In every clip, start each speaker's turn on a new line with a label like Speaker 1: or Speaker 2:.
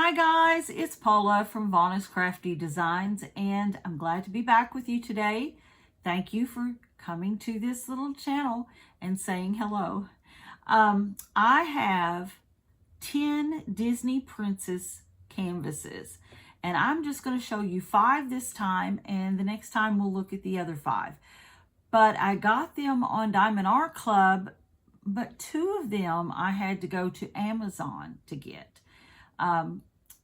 Speaker 1: Hi guys, it's Paula from Vonna's Crafty Designs, and I'm glad to be back with you today. Thank you for coming to this little channel and saying hello. I have 10 Disney Princess canvases, and I'm just going to show you 5 this time, and the next time we'll look at the other 5. But I got them on Diamond Art Club, but 2 of them I had to go to Amazon to get.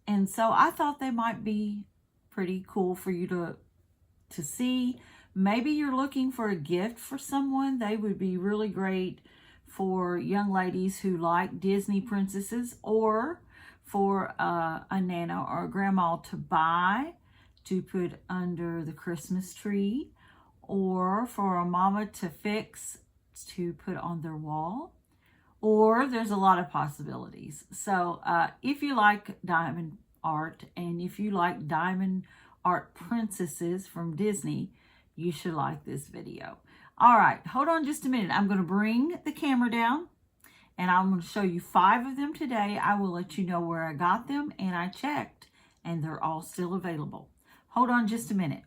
Speaker 1: And so I thought they might be pretty cool for you to see. Maybe you're looking for a gift for someone. They would be really great for young ladies who like Disney princesses, or for a nana or a grandma to buy to put under the Christmas tree, or for a mama to fix to put on their wall. Or there's a lot of possibilities. So if you like diamond art, and if you like diamond art princesses from Disney, you should like this video. All right, hold on just a minute. I'm going to bring the camera down, and I'm going to show you 5 of them today. I will let you know where I got them, and I checked, and they're all still available. Hold on just a minute.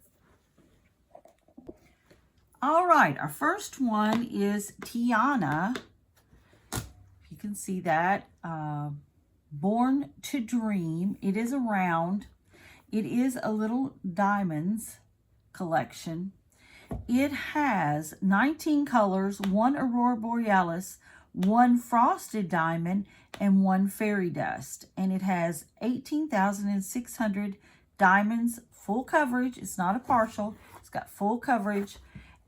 Speaker 1: All right, our first one is Tiana. You can see that, Born to Dream. It is a round. It is a little diamonds collection. It has 19 colors, 1 aurora borealis, 1 frosted diamond, and 1 fairy dust. And it has 18,600 diamonds, full coverage. It's not a partial. It's got full coverage.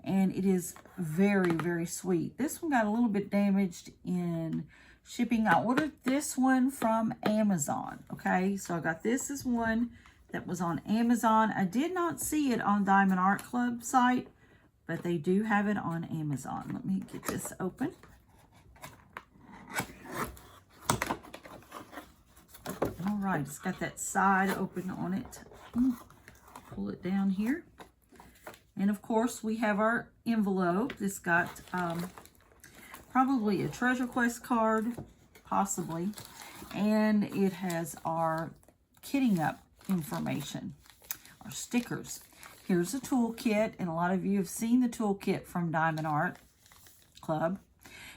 Speaker 1: And it is very, very sweet. This one got a little bit damaged in shipping. I ordered this one from Amazon. Okay, so I got this as one that was on Amazon. I did not see it on Diamond Art Club site, but they do have it on Amazon. Let me get this open. All right, it's got that side open on it. Pull it down here. And of course, we have our envelope. This got probably a Treasure Quest card, possibly. And it has our kitting up information, our stickers. Here's a toolkit, and a lot of you have seen the toolkit from Diamond Art Club.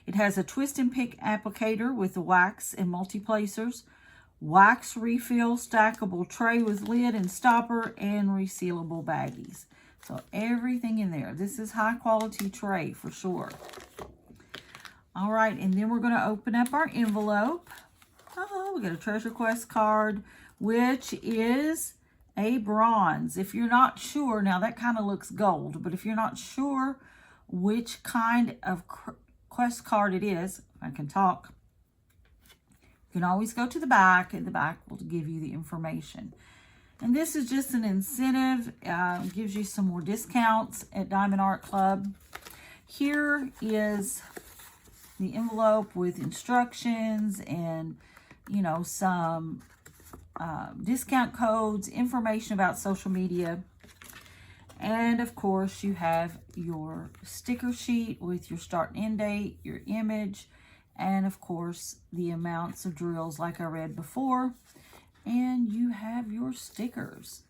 Speaker 1: It has a twist and pick applicator with the wax and multi-placers, wax refill, stackable tray with lid and stopper, and resealable baggies. So everything in there. This is high quality tray for sure. All right, and then we're going to open up our envelope. Oh, we got a Treasure Quest card, which is a bronze. If you're not sure, now that kind of looks gold, but if you're not sure which kind of quest card it is, if I can talk, you can always go to the back, and the back will give you the information. And this is just an incentive, gives you some more discounts at Diamond Art Club. Here is the envelope with instructions and, you know, some discount codes, information about social media. And of course, you have your sticker sheet with your start and end date, your image, and of course, the amounts of drills like I read before. And you have your stickers.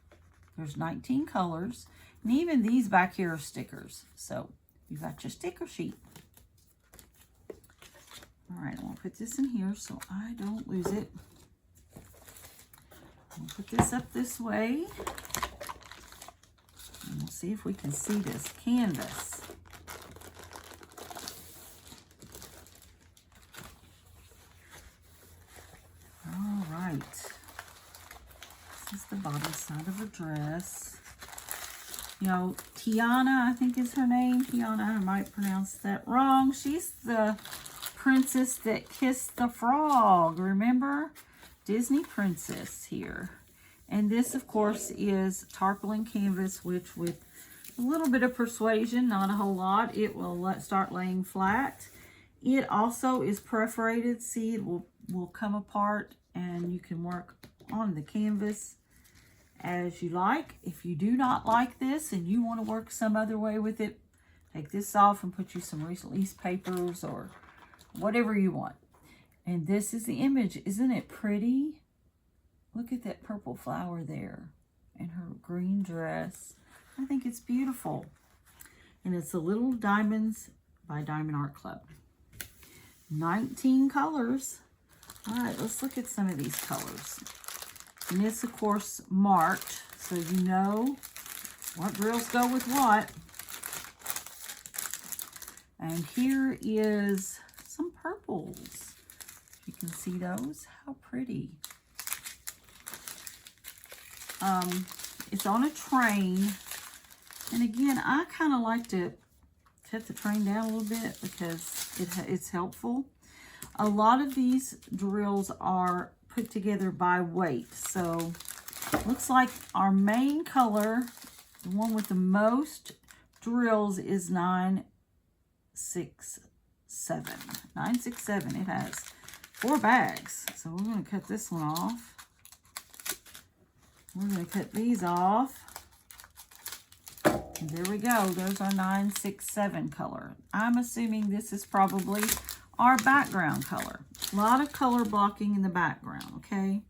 Speaker 1: There's 19 colors. And even these back here are stickers. So you got your sticker sheet. All right, I'm going to put this in here so I don't lose it. I'll put this up this way. And we'll see if we can see this canvas. All right. This is the bottom side of her dress. You know, Tiana, I think is her name. Tiana, I might pronounce that wrong. She's the princess that kissed the frog. Remember? Disney princess here. And this, of course, is tarpaulin canvas, which with a little bit of persuasion, not a whole lot, it will start laying flat. It also is perforated. See, it will come apart, and you can work on the canvas as you like. If you do not like this and you want to work some other way with it, take this off and put you some release papers or whatever you want. And this is the image. Isn't it pretty? Look at that purple flower there and her green dress. I think it's beautiful. And it's the Little Diamonds by Diamond Art Club. 19 colors. All right, let's look at some of these colors. And it's, of course, marked, so you know what drills go with what. And here is some purples. You can see those. How pretty. It's on a train. And again, I kind of like to cut the train down a little bit because it's helpful. A lot of these drills are put together by weight. So looks like our main color, the one with the most drills, is 967. 967. It has 4 bags. So we're going to cut this one off. We're going to cut these off. And there we go. There's our 967 color. I'm assuming this is probably our background color. A lot of color blocking in the background, okay?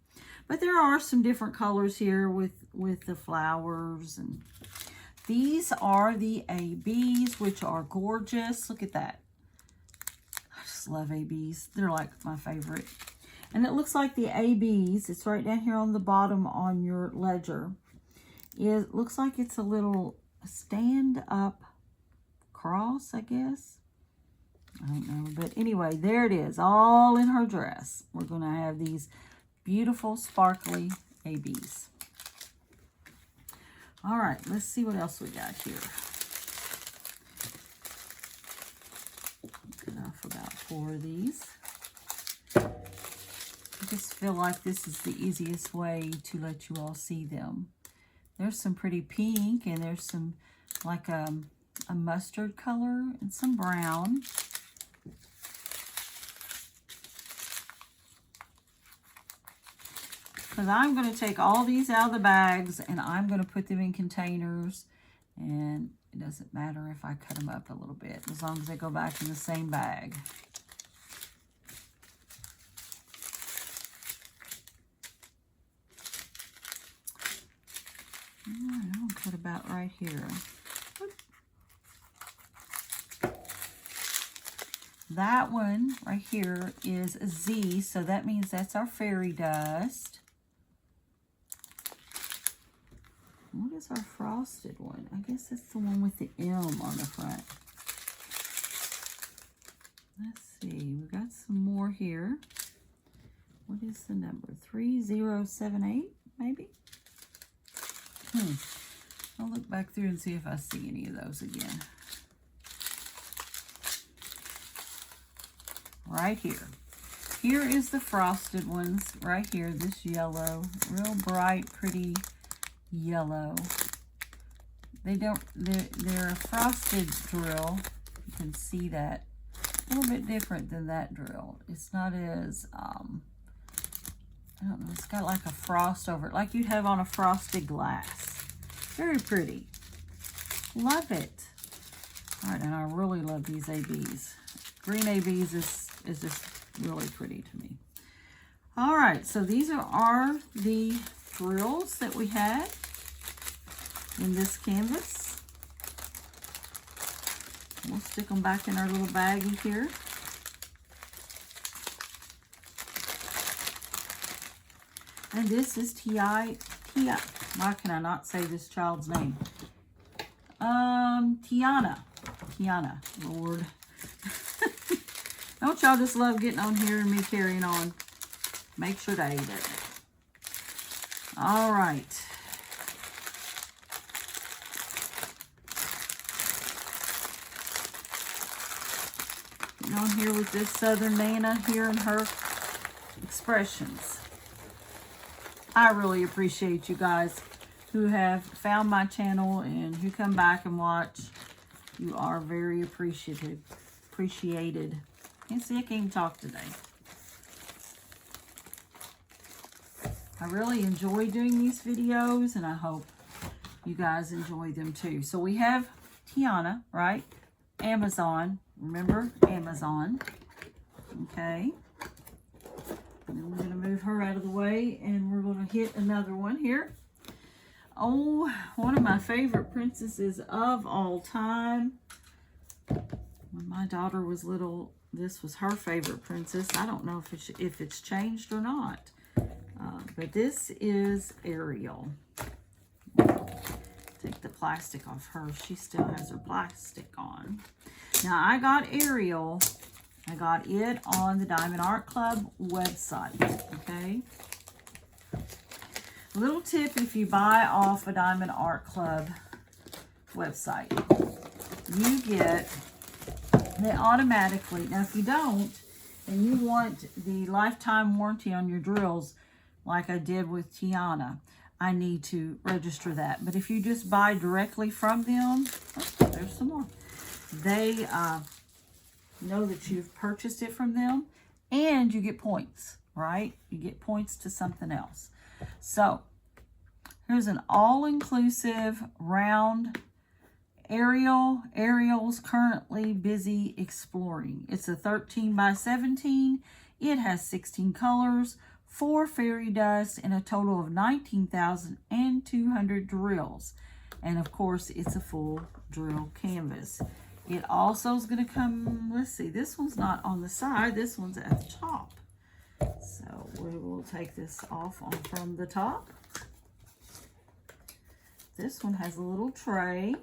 Speaker 1: But there are some different colors here with the flowers. And these are the ABs, which are gorgeous. Look at that. I just love ABs. They're like my favorite. And it looks like the ABs, it's right down here on the bottom on your ledger. It looks like it's a little stand-up cross, I guess. I don't know. But anyway, there it is, all in her dress. We're going to have these beautiful, sparkly ABs. All right, let's see what else we got here. Enough about 4 of these. I just feel like this is the easiest way to let you all see them. There's some pretty pink, and there's some like a mustard color and some brown. Because I'm going to take all these out of the bags and I'm going to put them in containers, and it doesn't matter if I cut them up a little bit as long as they go back in the same bag. I'll cut about right here. That one right here is a Z, so that means that's our fairy dust. What is our frosted one? I guess that's the one with the M on the front. Let's see, we got some more here. What is the number? 3078, maybe? I'll look back through and see if I see any of those again. Right here. Here is the frosted ones right here. This yellow, real bright, pretty yellow. They're a frosted drill. You can see that. A little bit different than that drill. It's not as, I don't know, it's got like a frost over it, like you'd have on a frosted glass. Very pretty. Love it. All right, and I really love these ABs. Green ABs is just really pretty to me. All right, so these are the drills that we had in this canvas. We'll stick them back in our little baggie here. And this is Tia. Why can I not say this child's name? Tiana, Lord. Don't y'all just love getting on here and me carrying on? Make sure to eat it. All right. Getting on here with this Southern Nana here and her expressions. I really appreciate you guys who have found my channel and who come back and watch. You are very appreciated. Can't see, I can't even talk today. I really enjoy doing these videos, and I hope you guys enjoy them too. So we have Tiana, right? Amazon. Remember? Amazon. Okay. And then we're going to move her out of the way, and we're going to hit another one here. Oh, one of my favorite princesses of all time. When my daughter was little, this was her favorite princess. I don't know if it's changed or not. But this is Ariel. Take the plastic off her. She still has her plastic on. Now, I got Ariel. I got it on the Diamond Art Club website. Okay. Little tip, if you buy off a Diamond Art Club website, you get, they automatically, now if you don't, and you want the lifetime warranty on your drills, like I did with Tiana, I need to register that. But if you just buy directly from them, oh, there's some more. They know that you've purchased it from them, and you get points, right? You get points to something else. So here's an all-inclusive round Ariel. Ariel's currently busy exploring. It's a 13 by 17. It has 16 colors, 4 fairy dust, and a total of 19,200 drills. And of course, it's a full drill canvas. It also is going to come, let's see, this one's not on the side, this one's at the top. So we will take this off from the top. This one has a little tray,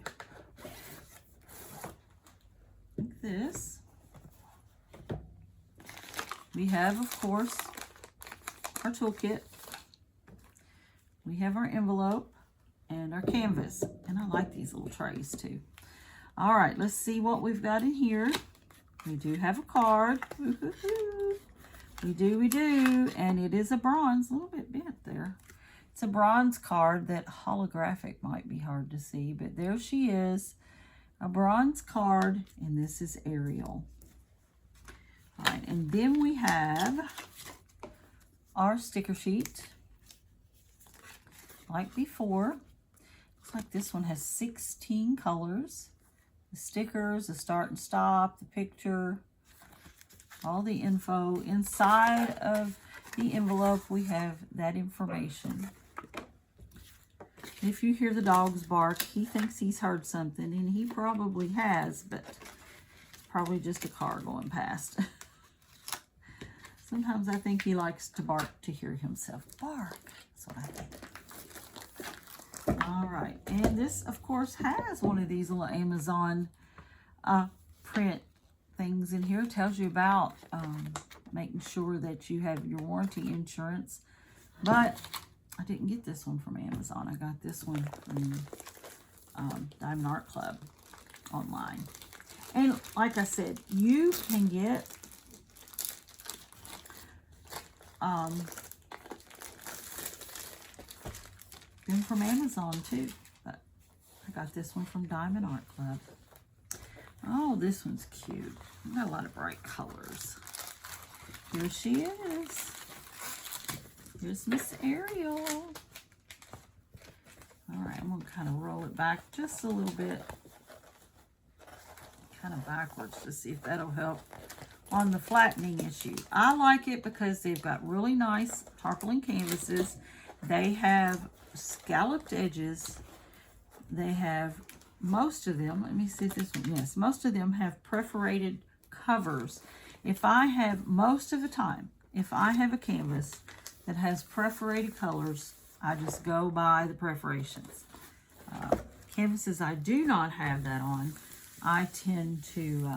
Speaker 1: like this. We have, of course, our toolkit. We have our envelope and our canvas. And I like these little trays too. All right, let's see what we've got in here. We do have a card. We do. And it is a bronze, a little bit bent there. It's a bronze card that holographic might be hard to see, but there she is. A bronze card, and this is Ariel. All right, and then we have our sticker sheet. Like before, looks like this one has 16 colors. The stickers, the start and stop, the picture, all the info. Inside of the envelope, we have that information. If you hear the dogs bark, he thinks he's heard something, and he probably has, but it's probably just a car going past. Sometimes I think he likes to bark to hear himself bark. That's what I think. All right, and this, of course, has one of these little Amazon print things in here. It tells you about making sure that you have your warranty insurance. But I didn't get this one from Amazon. I got this one from Diamond Art Club online. And like I said, you can get them from Amazon too. But I got this one from Diamond Art Club. Oh, this one's cute. Got a lot of bright colors. Here she is. Here's Miss Ariel. All right, I'm going to kind of roll it back just a little bit. Kind of backwards to see if that'll help on the flattening issue. I like it because they've got really nice tarpaulin canvases. They have scalloped edges. They have, most of them, let me see if this one, yes, most of them have perforated covers. If I have, most of the time, if I have a canvas that has perforated colors, I just go by the perforations. Canvases I do not have that on, I tend to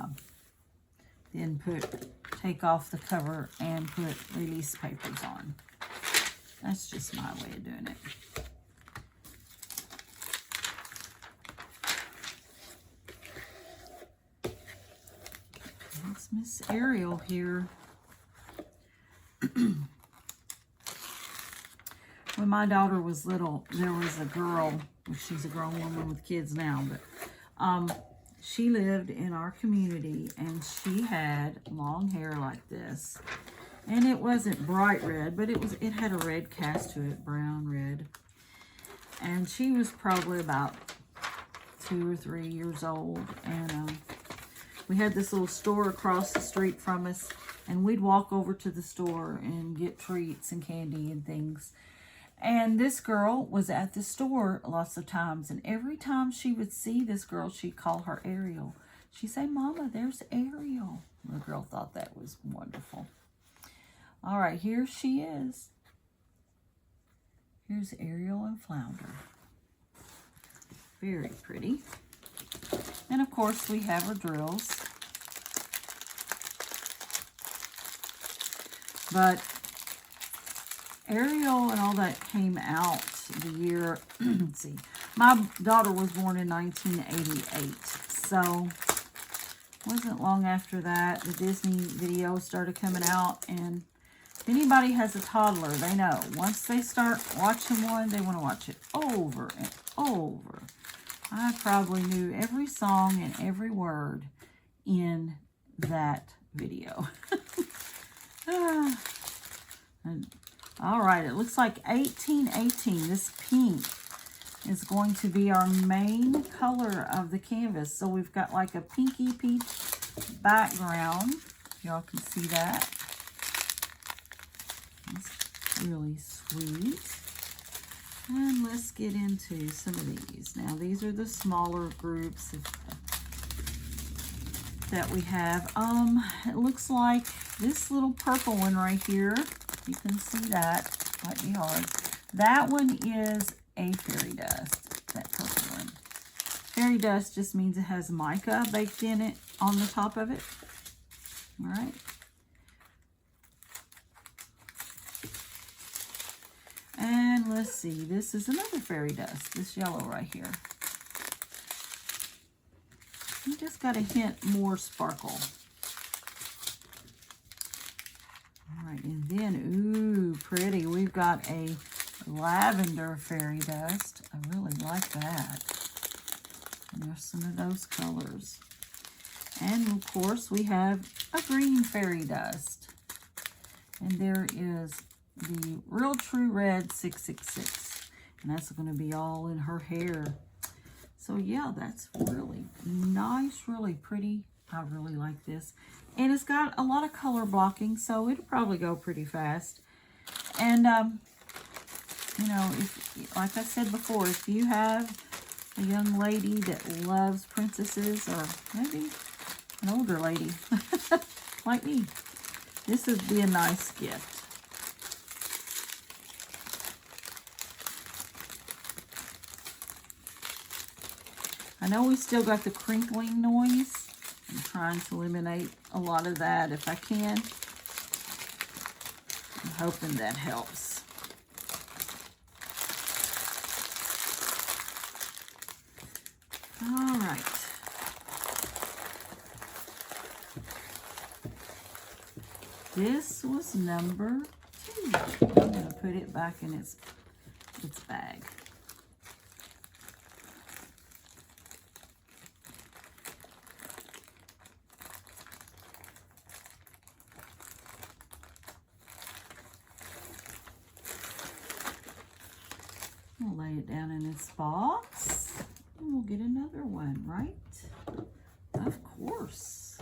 Speaker 1: then take off the cover and put release papers on. That's just my way of doing it. That's Miss Ariel here. When my daughter was little, there was a girl, well, she's a grown woman with kids now, but she lived in our community, and she had long hair like this. And it wasn't bright red, but it had a red cast to it, brown red. And she was probably about 2 or 3 years old. And We had this little store across the street from us, and we'd walk over to the store and get treats and candy and things. And this girl was at the store lots of times, and every time she would see this girl, she'd call her Ariel. She'd say, "Mama, there's Ariel." The girl thought that was wonderful. All right, here she is. Here's Ariel and Flounder. Very pretty. And of course, we have our drills. But Ariel and all that came out the year, let's see, my daughter was born in 1988. So, wasn't long after that, the Disney videos started coming out. And if anybody has a toddler, they know. Once they start watching one, they want to watch it over and over. I probably knew every song and every word in that video. All right, it looks like 1818. This pink is going to be our main color of the canvas. So we've got like a pinky peach background. Y'all can see that. It's really sweet. And let's get into some of these. Now, these are the smaller groups that we have. It looks like this little purple one right here. You can see that. Might be hard. That one is a fairy dust. That purple one. Fairy dust just means it has mica baked in it on the top of it. All right. And let's see, this is another fairy dust, this yellow right here. You just got a hint more sparkle. All right, and then, ooh, pretty. We've got a lavender fairy dust. I really like that. And there's some of those colors. And of course, we have a green fairy dust. And there is the Real True Red 666, and that's going to be all in her hair. So yeah, that's really nice, really pretty. I really like this, and it's got a lot of color blocking, so it'll probably go pretty fast. And you know, if, like I said before, if you have a young lady that loves princesses, or maybe an older lady like me, this would be a nice gift. I know we still got the crinkling noise. I'm trying to eliminate a lot of that if I can. I'm hoping that helps. All right. This was number 2. I'm going to put it back in its bag. We'll lay it down in its box, and we'll get another one, right? Of course.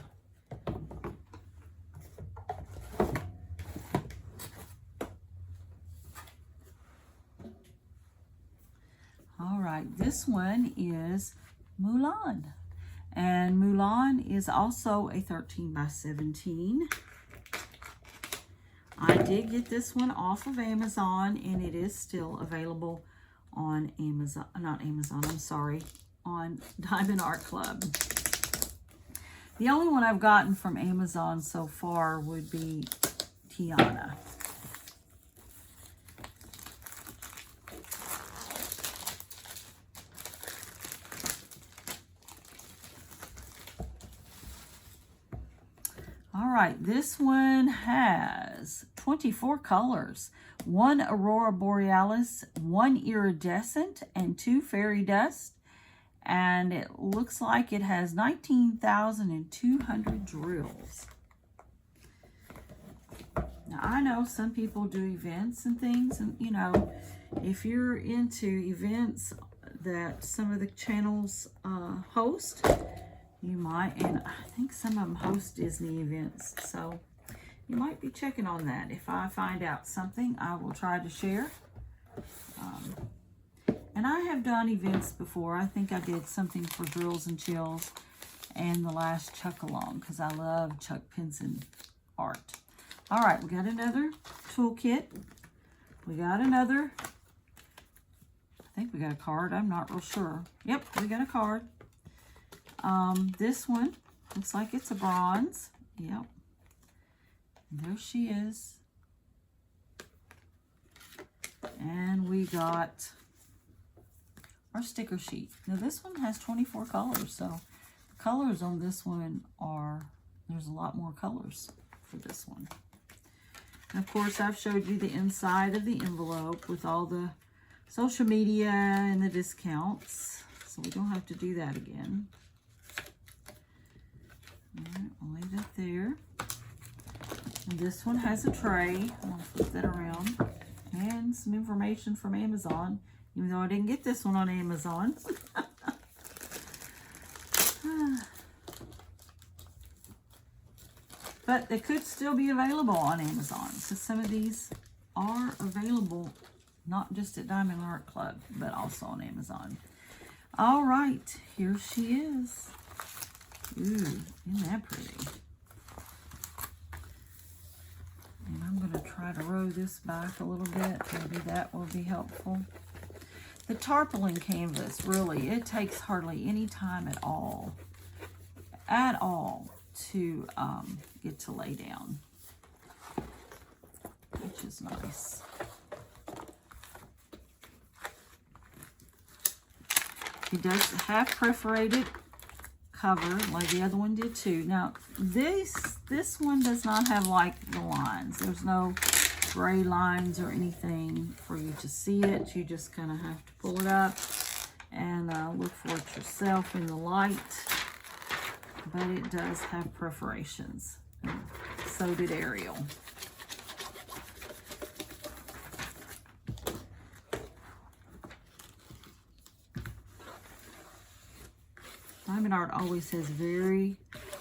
Speaker 1: All right, this one is Mulan. And Mulan is also a 13 by 17. I did get this one off of Amazon, and it is still available on Amazon, not Amazon, I'm sorry, on Diamond Art Club. The only one I've gotten from Amazon so far would be Tiana. All right, this one has 24 colors, 1 Aurora Borealis, 1 Iridescent, and 2 Fairy Dust. And it looks like it has 19,200 drills. Now, I know some people do events and things, and you know, if you're into events that some of the channels host, you might, and I think some of them host Disney events, so you might be checking on that. If I find out something, I will try to share. And I have done events before. I think I did something for Drills and Chills and the last Chuck Along, because I love Chuck Pinson art. All right, we got another toolkit. We got another, I think we got a card. I'm not real sure. Yep, we got a card. This one looks like it's a bronze. Yep. There she is. And we got our sticker sheet. Now this one has 24 colors, so the colors on this one are, there's a lot more colors for this one. And of course, I've showed you the inside of the envelope with all the social media and the discounts, so we don't have to do that again. All right, I'll leave that there. And this one has a tray. I'm gonna flip that around. And some information from Amazon, even though I didn't get this one on Amazon. But they could still be available on Amazon, because some of these are available not just at Diamond Art Club, but also on Amazon. All right, here she is. Ooh, isn't that pretty? And I'm going to try to row this back a little bit. Maybe that will be helpful. The tarpaulin canvas, really, it takes hardly any time at all to get to lay down, which is nice. It does have perforated cover like the other one did too. Now this one does not have like the lines. There's no gray lines or anything for you to see it. You just kind of have to pull it up and look for it yourself in the light. But it does have perforations. And so did Ariel. Diamond Art always has very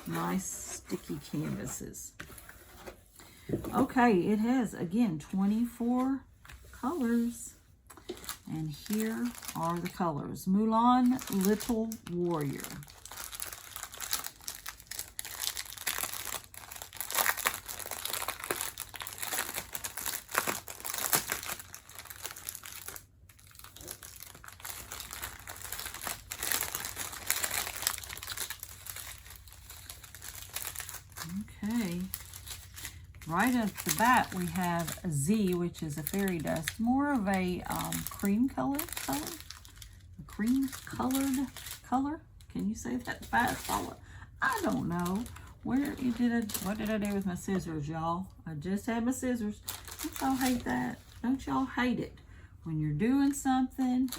Speaker 1: nice sticky canvases. Okay, it has, again, 24 colors. And here are the colors. Mulan, Little Warrior. Okay, right off the bat we have a Z, which is a fairy dust, more of a cream colored color, a cream colored color. Can you say that fast? I don't know. What did I do with my scissors, y'all? I just had my scissors. Don't y'all hate that? Don't y'all hate it when you're doing something,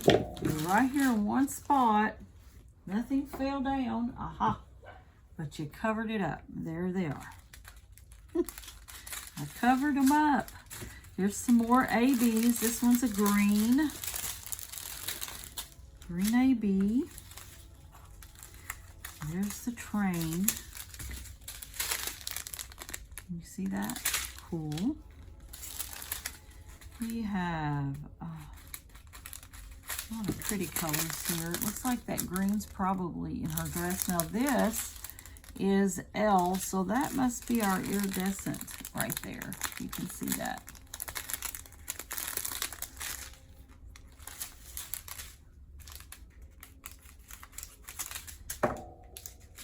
Speaker 1: you're right here in one spot, nothing fell down, aha, but you covered it up. There they are. I covered them up. Here's some more ABs. This one's a green AB. There's the train. Can you see that? Cool. We have a lot of pretty colors here. It looks like that green's probably in her dress. Now this is L, so that must be our iridescent right there. You can see that.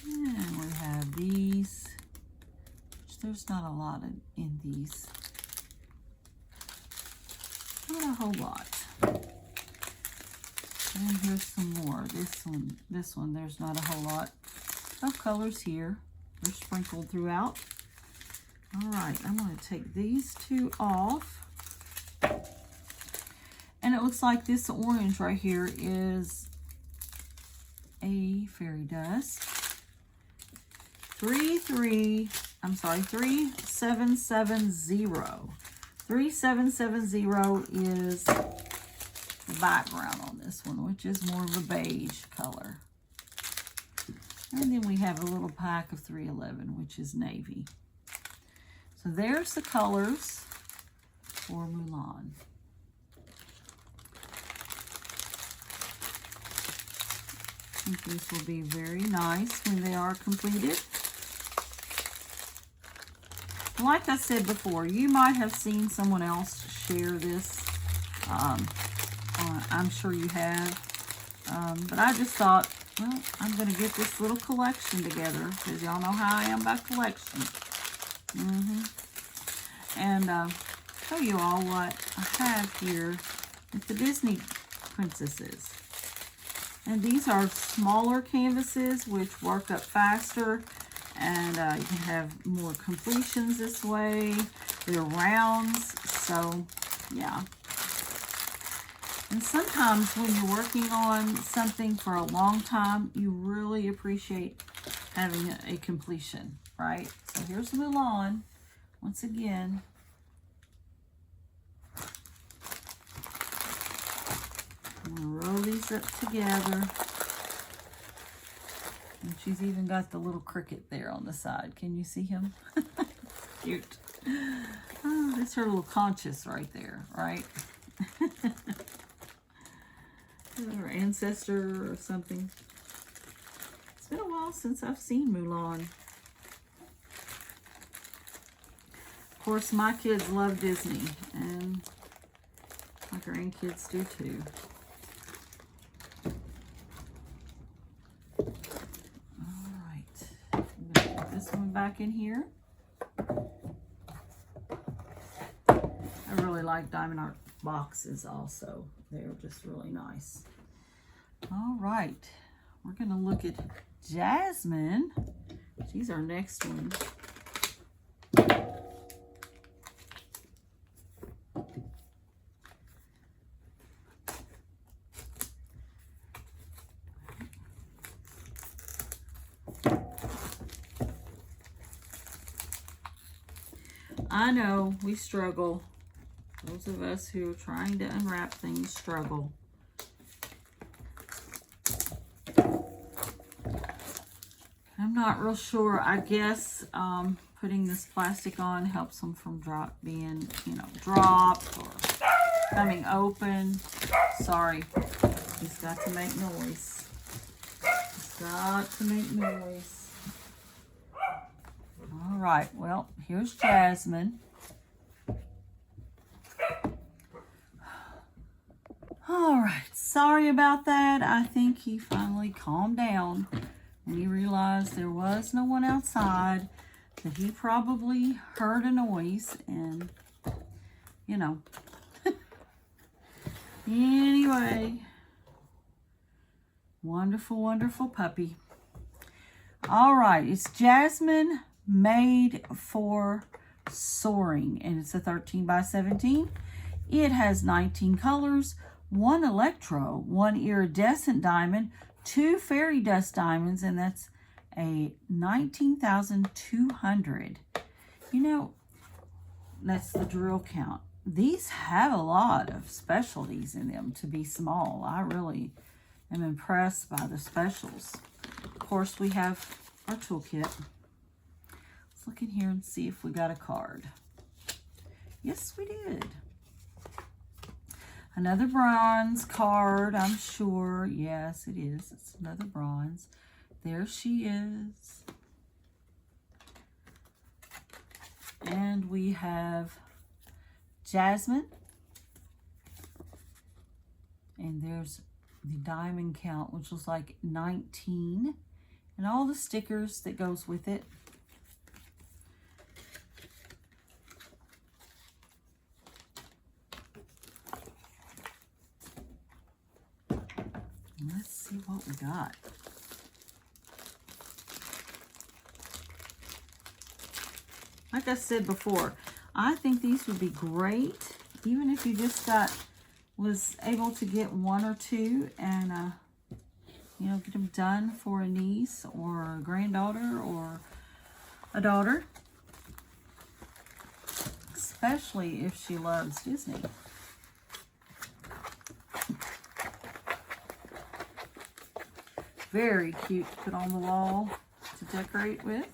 Speaker 1: And we have these, which there's not a lot in these. Not a whole lot. And here's some more. This one, there's not a whole lot of colors here. They're sprinkled throughout. All right, I'm going to take these two off. And it looks like this orange right here is a fairy dust. 3770. 3770 is the background on this one, which is more of a beige color. And then we have a little pack of 311, which is navy. So there's the colors for Mulan. I think these will be very nice when they are completed. Like I said before, you might have seen someone else share this. I'm sure you have. But I just thought, well, I'm going to get this little collection together because y'all know how I am about collection. And show you all what I have here with the Disney princesses. And these are smaller canvases which work up faster. And you can have more completions this way. They're rounds, so yeah. And sometimes when you're working on something for a long time, you really appreciate having a completion, right? So here's Mulan, once again. I'm gonna roll these up together. And she's even got the little cricket there on the side. Can you see him? Cute. Oh, that's her little conscious right there, right? Her ancestor or something. It's been a while since I've seen Mulan. Of course, my kids love Disney, and my grandkids do too. This one back in here. I really like Diamond Art boxes also. They're just really nice. All right, we're going to look at Jasmine. She's our next one. I know we struggle. Those of us who are trying to unwrap things struggle. I'm not real sure. I guess putting this plastic on helps them from being, dropped or coming open. Sorry, he's got to make noise. He's got to make noise. All right, well, here's Jasmine. All right, sorry about that. I think he finally calmed down when he realized there was no one outside, that he probably heard a noise and, Anyway, wonderful, wonderful puppy. All right, it's Jasmine made for soaring, and it's a 13 by 17. It has 19 colors, 1 electro, 1 iridescent diamond, 2 fairy dust diamonds, and that's a 19,200. That's the drill count. These have a lot of specialties in them to be small. I really am impressed by the specials. Of course, we have our toolkit. Let's look in here and see if we got a card. Yes, we did. Another bronze card, I'm sure. Yes, it is. It's another bronze. There she is. And we have Jasmine. And there's the diamond count, which was like 19. And all the stickers that goes with it. Let's see what we got. Like I said before, I think these would be great, even if you just was able to get 1 or 2 and, get them done for a niece or a granddaughter or a daughter, especially if she loves Disney. Very cute to put on the wall to decorate with.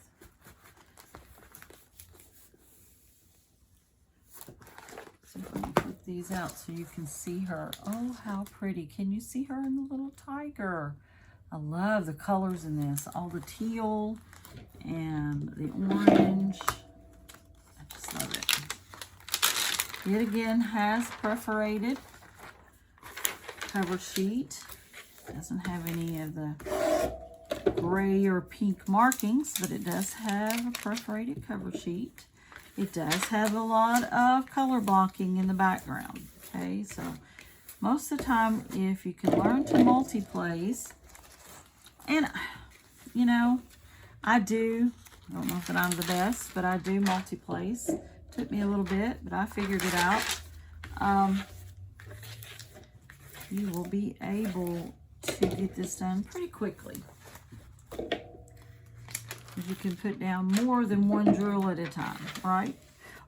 Speaker 1: So I'm going to put these out so you can see her. Oh, how pretty. Can you see her in the little tiger? I love the colors in this. All the teal and the orange. I just love it. It again has perforated cover sheet. Doesn't have any of the gray or pink markings, but it does have a perforated cover sheet. It does have a lot of color blocking in the background. Okay, so most of the time, if you can learn to multi-place, and you know, I don't know that I'm the best, but I do multi-place. Took me a little bit, but I figured it out. You will be able to get this done pretty quickly. You can put down more than one drill at a time, right?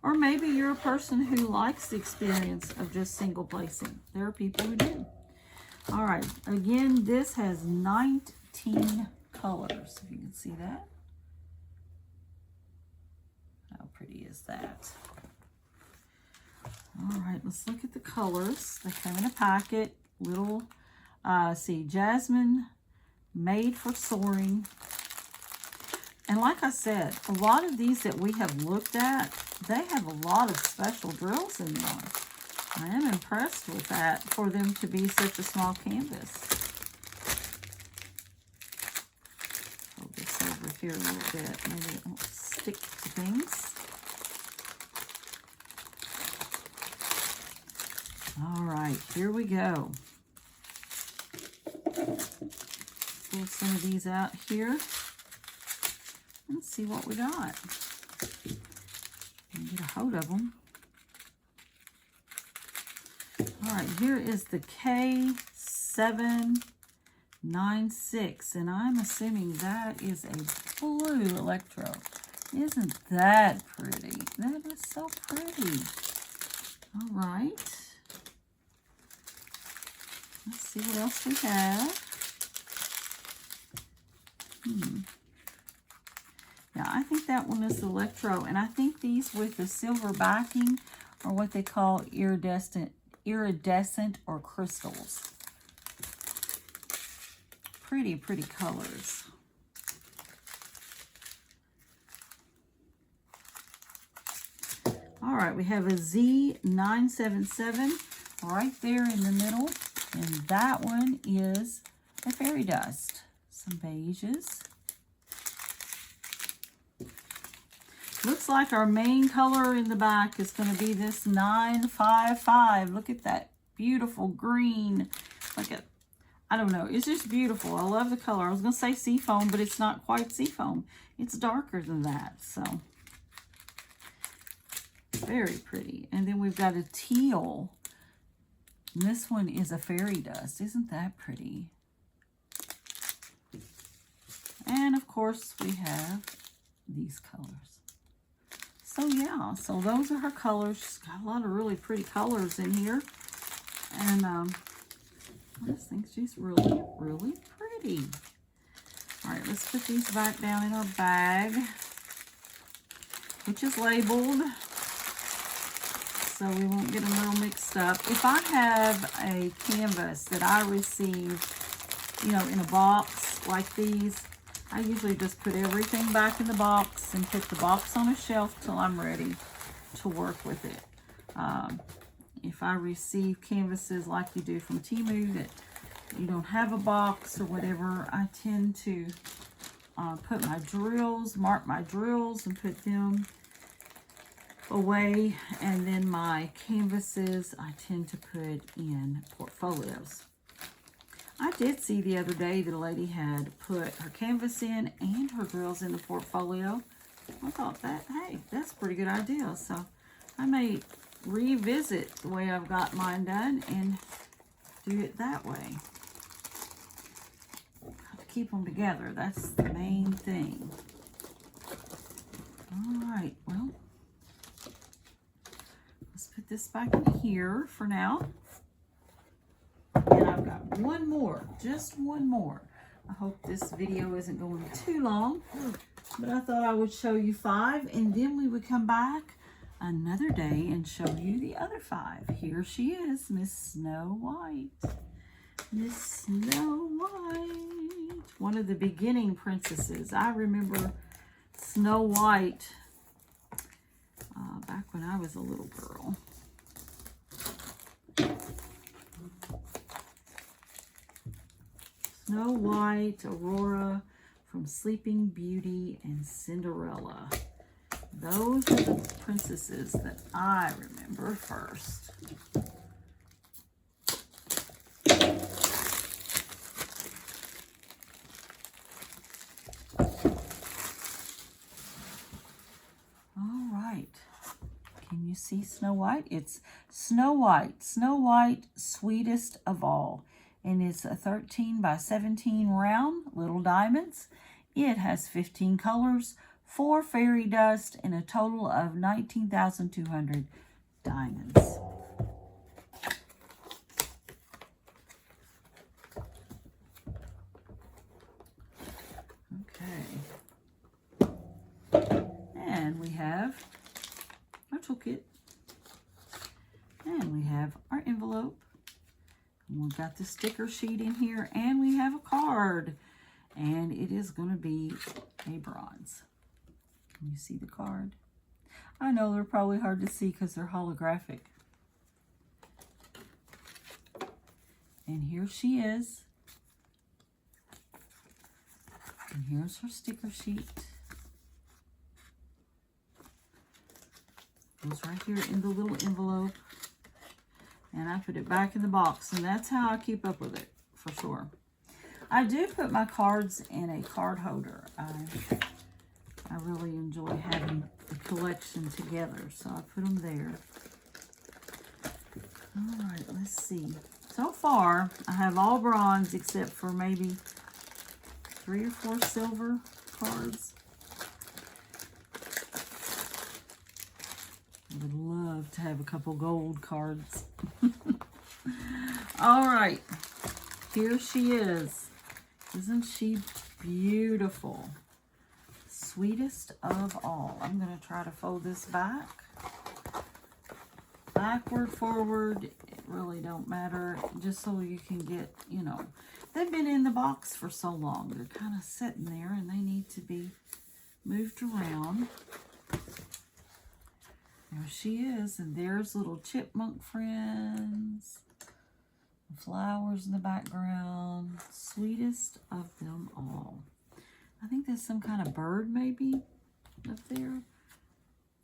Speaker 1: Or maybe you're a person who likes the experience of just single placing. There are people who do. All right, again, this has 19 colors, if you can see that. How pretty is that? All right, let's look at the colors. They come in a packet, little, see, jasmine, made for soaring. And like I said, a lot of these that we have looked at, they have a lot of special drills in them. I am impressed with that for them to be such a small canvas. Hold this over here a little bit. Maybe it won't stick to things. All right, here we go. Pull some of these out here. Let's see what we got. Get a hold of them. All right, here is the K796, and I'm assuming that is a blue electro. Isn't that pretty? That is so pretty. All right. Let's see what else we have. Yeah, I think that one is electro, and I think these with the silver backing are what they call iridescent or crystals. Pretty, pretty colors. All right, we have a Z977 right there in the middle, and that one is a fairy dust. Some beiges. Looks like our main color in the back is going to be this 955. Look at that beautiful green. Like a, I don't know. It's just beautiful. I love the color. I was going to say seafoam, but it's not quite seafoam. It's darker than that. So, very pretty. And then we've got a teal. And this one is a fairy dust. Isn't that pretty? And, of course, we have these colors. So yeah, so those are her colors. She's got a lot of really pretty colors in here. And I just think she's really, really pretty. All right, let's put these back down in our bag, which is labeled, so we won't get them all mixed up. If I have a canvas that I receive, you know, in a box like these, I usually just put everything back in the box and put the box on a shelf till I'm ready to work with it. If I receive canvases like you do from Temu that you don't have a box or whatever, I tend to put my drills, mark my drills and put them away. And then my canvases, I tend to put in portfolios. I did see the other day that a lady had put her canvas in and her drills in the portfolio. I thought that, hey, that's a pretty good idea. So I may revisit the way I've got mine done and do it that way. Have to keep them together. That's the main thing. All right, well, let's put this back in here for now. And I've got one more, just one more. I hope this video isn't going too long, but I thought I would show you 5, and then we would come back another day and show you the other 5. Here she is, Miss Snow White. Miss Snow White, one of the beginning princesses. I remember Snow White back when I was a little girl. Snow White, Aurora, from Sleeping Beauty, and Cinderella. Those are the princesses that I remember first. All right. Can you see Snow White? It's Snow White, sweetest of all. And it's a 13 by 17 round, little diamonds. It has 15 colors, 4 fairy dust, and a total of 19,200 diamonds. Okay. And we have our toolkit. And we have our envelope. We've got the sticker sheet in here, and we have a card, and it is going to be a bronze. Can you see the card? I know they're probably hard to see because they're holographic. And here she is. And here's her sticker sheet. Goes right here in the little envelope. And I put it back in the box, and that's how I keep up with it, for sure. I do put my cards in a card holder. I really enjoy having the collection together, so I put them there. All right, let's see. So far, I have all bronze except for maybe 3 or 4 silver cards. I would love to have a couple gold cards. All right, here she is. Isn't she beautiful? Sweetest of all. I'm going to try to fold this back. Backward, forward, it really don't matter. Just so you can get, you know, they've been in the box for so long. They're kind of sitting there and they need to be moved around. There she is, and there's little chipmunk friends. Flowers in the background. Sweetest of them all. I think there's some kind of bird maybe up there.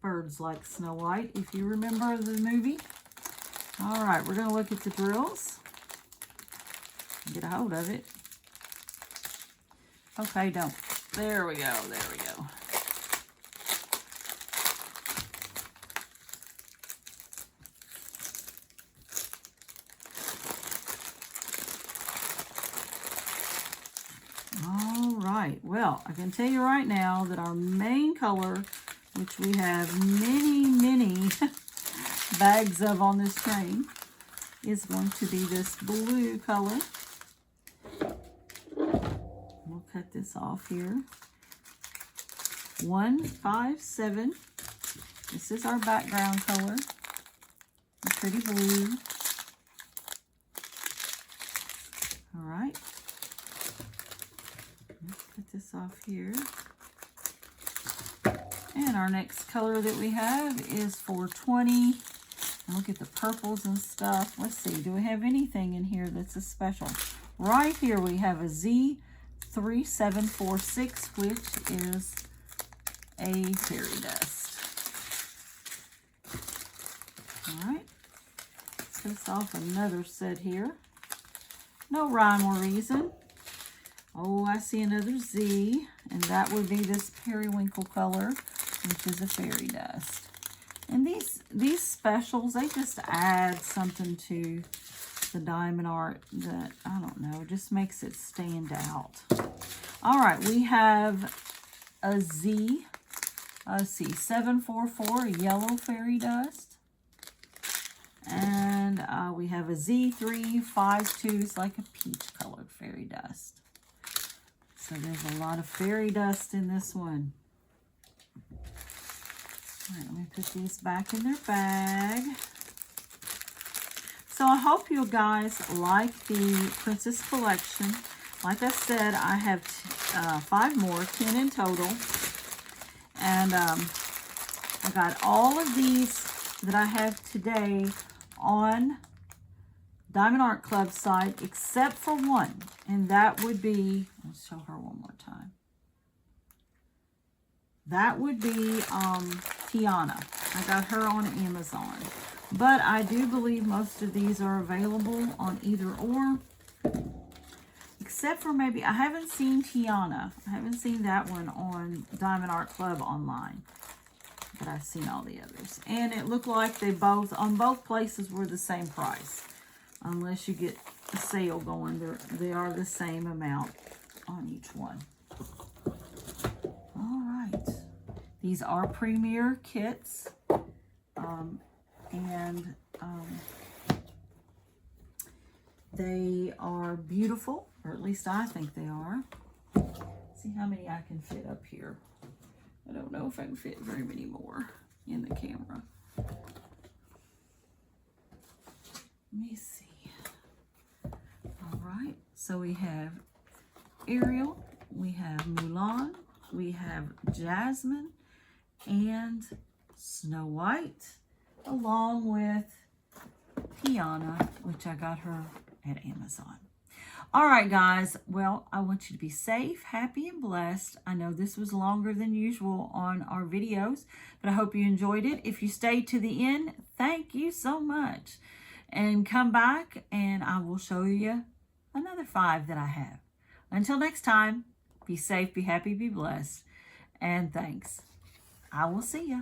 Speaker 1: Birds like Snow White, if you remember the movie. All right, we're going to look at the drills. Get a hold of it. Okay, don't. There we go, there we go. Well, I can tell you right now that our main color, which we have many bags of on this train, is going to be this blue color. We'll cut this off here. 157. This is our background color. A pretty blue. All right. Let's put this off here. And our next color that we have is 420. And look at the purples and stuff. Let's see, do we have anything in here that's a special? Right here we have a Z3746, which is a fairy dust. All right, let's piss off another set here. No rhyme or reason. Oh, I see another Z, and that would be this periwinkle color, which is a fairy dust. And these specials, they just add something to the diamond art that, I don't know, just makes it stand out. All right, we have a Z, let's see, 744, a yellow fairy dust. And we have a Z352, it's like a peach colored fairy dust. So there's a lot of fairy dust in this one. All right, let me put these back in their bag. So I hope you guys like the Princess collection. Like I said, I have 5 more, 10 in total. And I got all of these that I have today on Diamond Art Club site, except for one. And that would be, let's show her one more time. That would be Tiana. I got her on Amazon. But I do believe most of these are available on either or. Except for maybe, I haven't seen Tiana. I haven't seen that one on Diamond Art Club online. But I've seen all the others. And it looked like they both, on both places, were the same price. Unless you get a sale going, they are the same amount on each one. All right. These are premier kits. They are beautiful, or at least I think they are. See how many I can fit up here. I don't know if I can fit very many more in the camera. Let me see. All right, so we have Ariel, we have Mulan, we have Jasmine, and Snow White, along with Tiana, which I got her at Amazon. All right, guys. Well, I want you to be safe, happy, and blessed. I know this was longer than usual on our videos, but I hope you enjoyed it. If you stayed to the end, thank you so much. And come back, and I will show you another 5 that I have. Until next time, be safe, be happy, be blessed, and thanks. I will see ya.